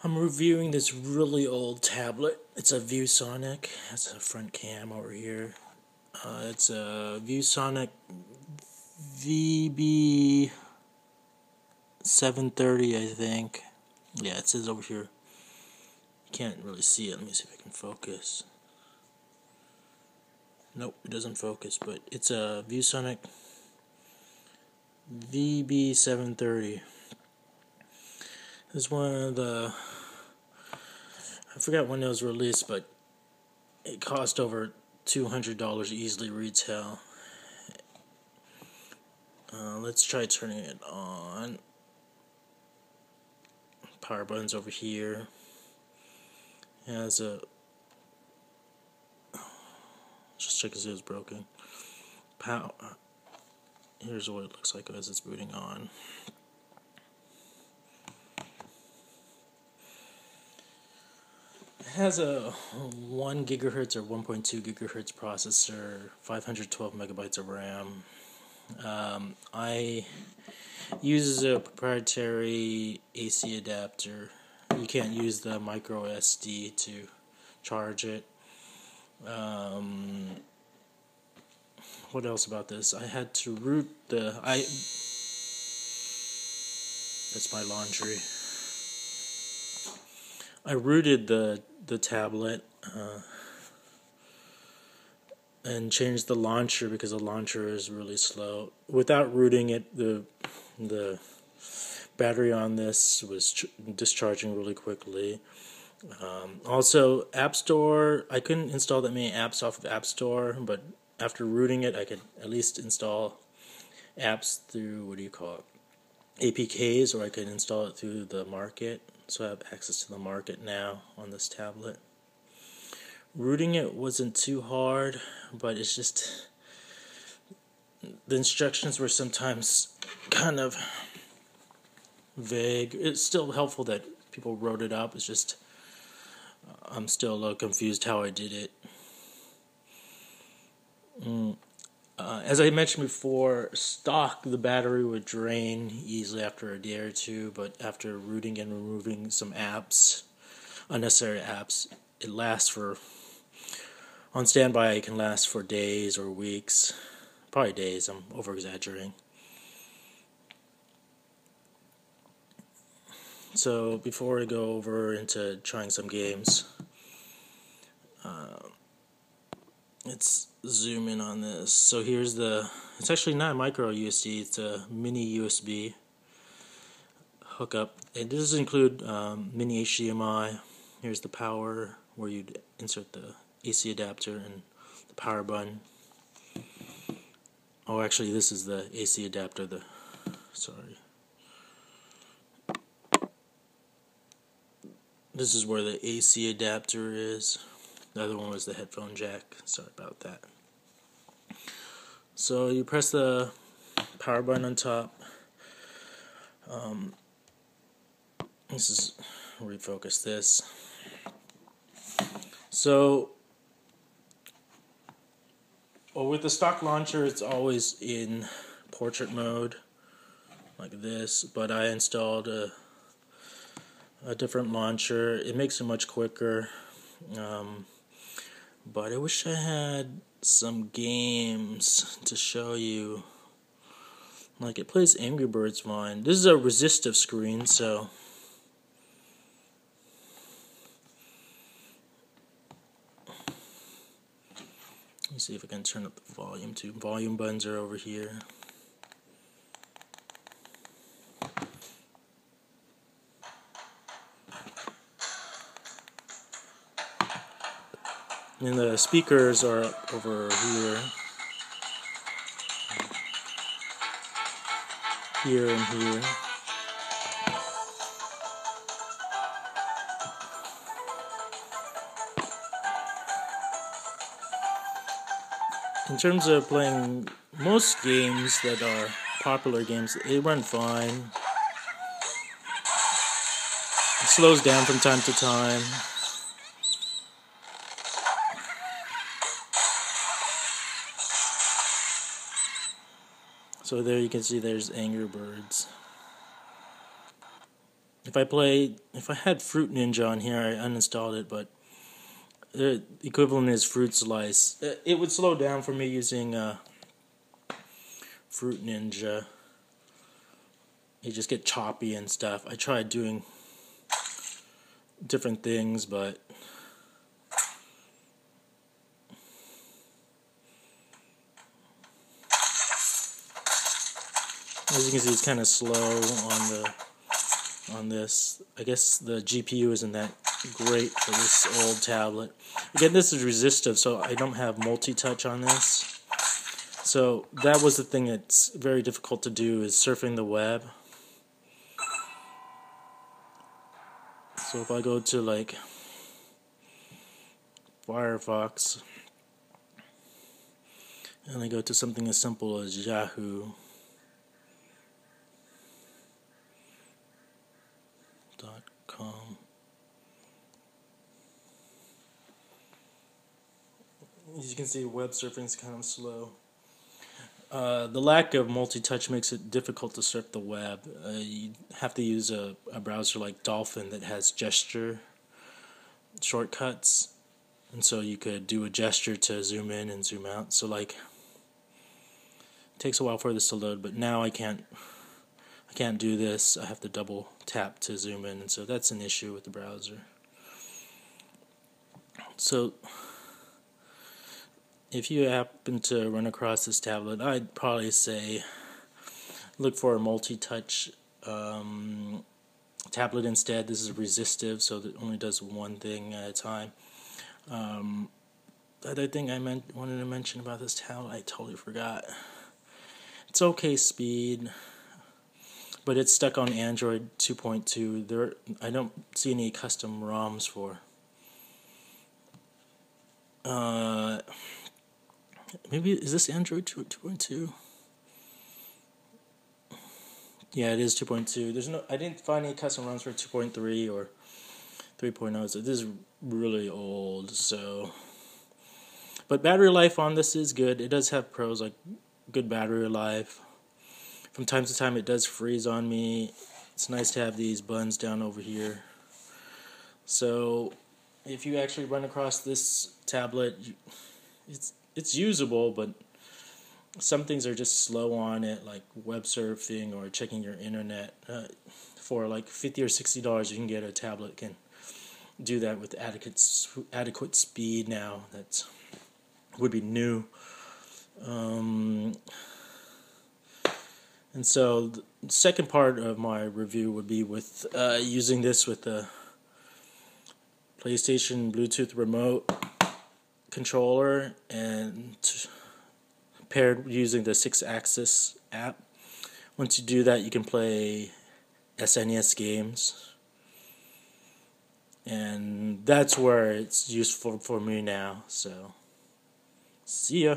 I'm reviewing this really old tablet. It's a ViewSonic. Has a front cam over here. It's a ViewSonic VB730, I think. Yeah, it says over here. You can't really see it. Let me see if I can focus. Nope, it doesn't focus, but it's a ViewSonic VB730. This is one of the, I forgot when it was released, but it cost over $200 easily retail. Let's try turning it on. Power button's over here. It has a, just check to see if it's broken. Here's what it looks like as it's booting on. It has a 1 gigahertz or 1.2 gigahertz processor, 512 megabytes of RAM. I use a proprietary AC adapter. You can't use the micro SD to charge it. What else about this? I had to root that's my laundry. I rooted the tablet and changed the launcher because the launcher is really slow. Without rooting it, the battery on this was discharging really quickly. Also, App Store, I couldn't install that many apps off of App Store, but after rooting it, I could at least install apps through, APKs, or I could install it through the market. So I have access to the market now on this tablet. Rooting it wasn't too hard, but it's just the instructions were sometimes kind of vague. It's still helpful that people wrote it up. It's just I'm still a little confused how I did it. As I mentioned before, the battery would drain easily after a day or two, but after rooting and removing some apps, unnecessary apps, it lasts for, on standby it can last for days or weeks, probably days, I'm over-exaggerating. So before I go over into trying some games, let's zoom in on this. So here's it's actually not a micro USB, it's a mini USB hookup. It does include mini HDMI. Here's the power where you'd insert the AC adapter and the power button. Oh, actually this is the AC adapter, This is where the AC adapter is. The other one was the headphone jack. Sorry about that. So you press the power button on top. This is refocus this. So, with the stock launcher, it's always in portrait mode, like this. But I installed a different launcher. It makes it much quicker. But I wish I had some games to show you. Like, it plays Angry Birds fine. This is a resistive screen, so let me see if I can turn up the volume too. Volume buttons are over here. And the speakers are over here. Here and here. In terms of playing most games that are popular games, they run fine. It slows down from time to time. So there you can see there's Angry Birds. If I had Fruit Ninja on here, I uninstalled it, but the equivalent is Fruit Slice. It would slow down for me using Fruit Ninja. You just get choppy and stuff. I tried doing different things, but as you can see, it's kind of slow on this. I guess the GPU isn't that great for this old tablet. Again, this is resistive, so I don't have multi-touch on this. So that was the thing that's very difficult to do, is surfing the web. So if I go to like Firefox and I go to something as simple as Yahoo.com, as you can see, web surfing is kind of slow. The lack of multi-touch makes it difficult to surf the web. You have to use a browser like Dolphin that has gesture shortcuts, and so you could do a gesture to zoom in and zoom out. So like, it takes a while for this to load, but now I can't do this. I have to double tap to zoom in, and so that's an issue with the browser. So if you happen to run across this tablet, I'd probably say look for a multi-touch tablet instead. This is resistive, so it only does one thing at a time. The other thing I wanted to mention about this tablet, I totally forgot. It's okay speed, but it's stuck on Android 2.2. I don't see any custom ROMs for. Maybe, is this Android 2.2? Yeah, it is 2.2. I didn't find any custom ROMs for 2.3 or 3.0, so this is really old. So, but battery life on this is good. It does have pros like good battery life. From time to time, it does freeze on me. It's nice to have these buttons down over here. So, if you actually run across this tablet, it's usable, but some things are just slow on it, like web surfing or checking your internet. For like $50 or $60, you can get a tablet that can do that with adequate speed now. That would be new. And so the second part of my review would be with using this with the PlayStation Bluetooth remote controller and paired using the Sixaxis app. Once you do that, you can play SNES games, and that's where it's useful for me now. So, see ya.